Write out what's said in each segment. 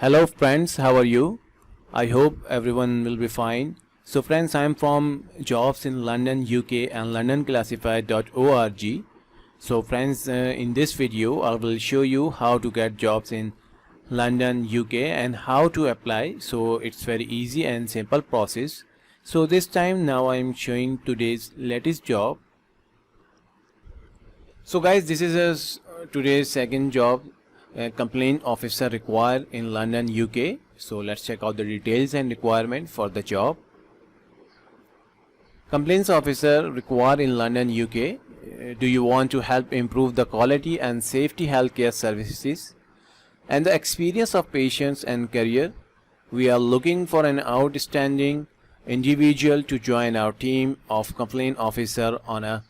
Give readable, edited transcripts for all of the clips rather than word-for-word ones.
Hello friends, how are you? I hope everyone will be fine. So friends, I am from Jobs in London, UK and londonclassified.org. So friends, in this video I will show you how to get jobs in London, UK and how to apply. So it's very easy and simple process. So this time now I am showing today's latest job. So guys, this is today's second job. Complaint officer required in London, UK. So let's check out the details and requirement for the job. Complaints officer required in London, UK. Do you want to help improve the quality and safety healthcare services and the experience of patients and career? We are looking for an outstanding individual to join our team of complaint officer on a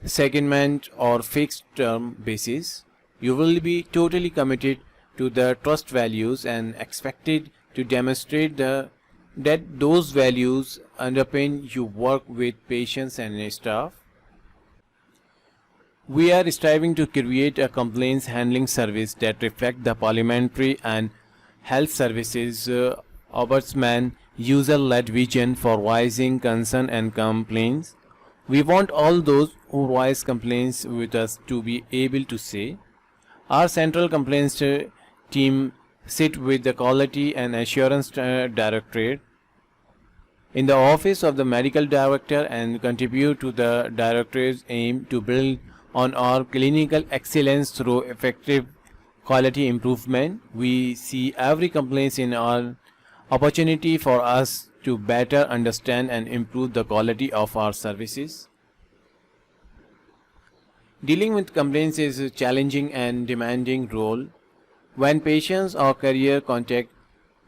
secondment or fixed term basis. You will be totally committed to the trust values and expected to demonstrate that those values underpin your work with patients and staff. We are striving to create a complaints handling service that reflects the parliamentary and health services ombudsman user-led vision for raising concern and complaints. We want all those who raise complaints with us to be able to say, our central complaints team sit with the Quality and Assurance Directorate in the Office of the Medical Director and contribute to the Directorate's aim to build on our clinical excellence through effective quality improvement. We see every complaint in an opportunity for us to better understand and improve the quality of our services. Dealing with complaints is a challenging and demanding role. When patients or career contact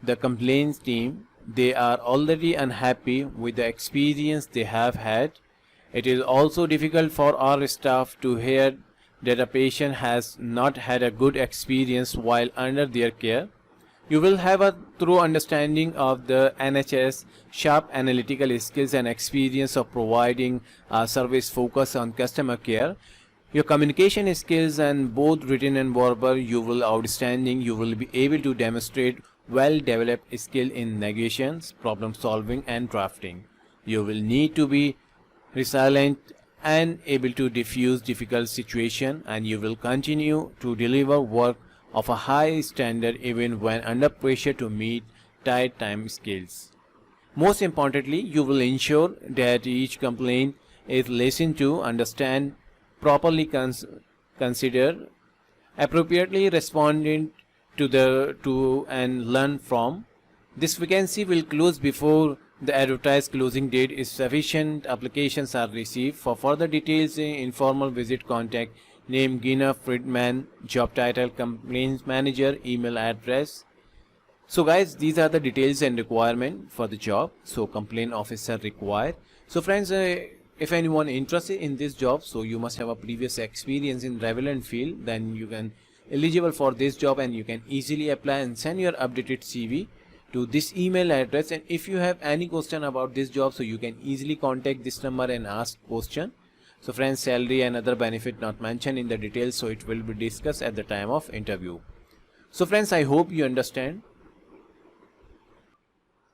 the complaints team, they are already unhappy with the experience they have had. It is also difficult for our staff to hear that a patient has not had a good experience while under their care. You will have a thorough understanding of the NHS, sharp analytical skills and experience of providing a service focused on customer care. Your communication skills and both written and verbal, you will outstanding. You will be able to demonstrate well-developed skill in negotiations, problem solving and drafting. You will need to be resilient and able to diffuse difficult situation, and you will continue to deliver work of a high standard even when under pressure to meet tight time scales. Most importantly, you will ensure that each complaint is listened to, understand, properly consider, appropriately responding to and learn from. This vacancy will close before the advertised closing date is sufficient. Applications are received. For further details, informal visit, contact name Gina Friedman, job title complaints manager, email address. So guys, these are the details and requirement for the job. So complaint officer required. So friends, if anyone interested in this job, so you must have a previous experience in relevant field, then you can eligible for this job and you can easily apply and send your updated CV to this email address. And if you have any question about this job, so you can easily contact this number and ask question. So friends, salary and other benefit not mentioned in the details, so it will be discussed at the time of interview. So friends, I hope you understand.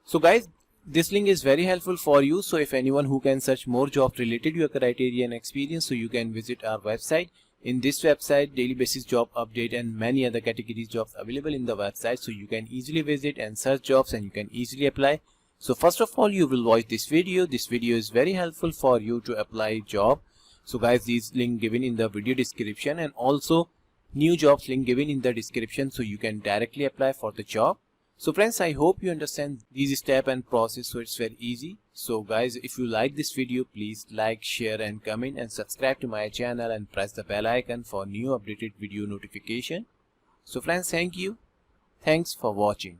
So guys, this link is very helpful for you. So if anyone who can search more jobs related to your criteria and experience, so you can visit our website. In this website, daily basis job update and many other categories jobs available in the website. So you can easily visit and search jobs and you can easily apply. So first of all, you will watch this video. This video is very helpful for you to apply job. So guys, these link given in the video description and also new jobs link given in the description, so you can directly apply for the job. So friends, I hope you understand these step and process, so it's very easy. So guys, if you like this video, please like, share and comment and subscribe to my channel and press the bell icon for new updated video notification. So friends, thank you. Thanks for watching.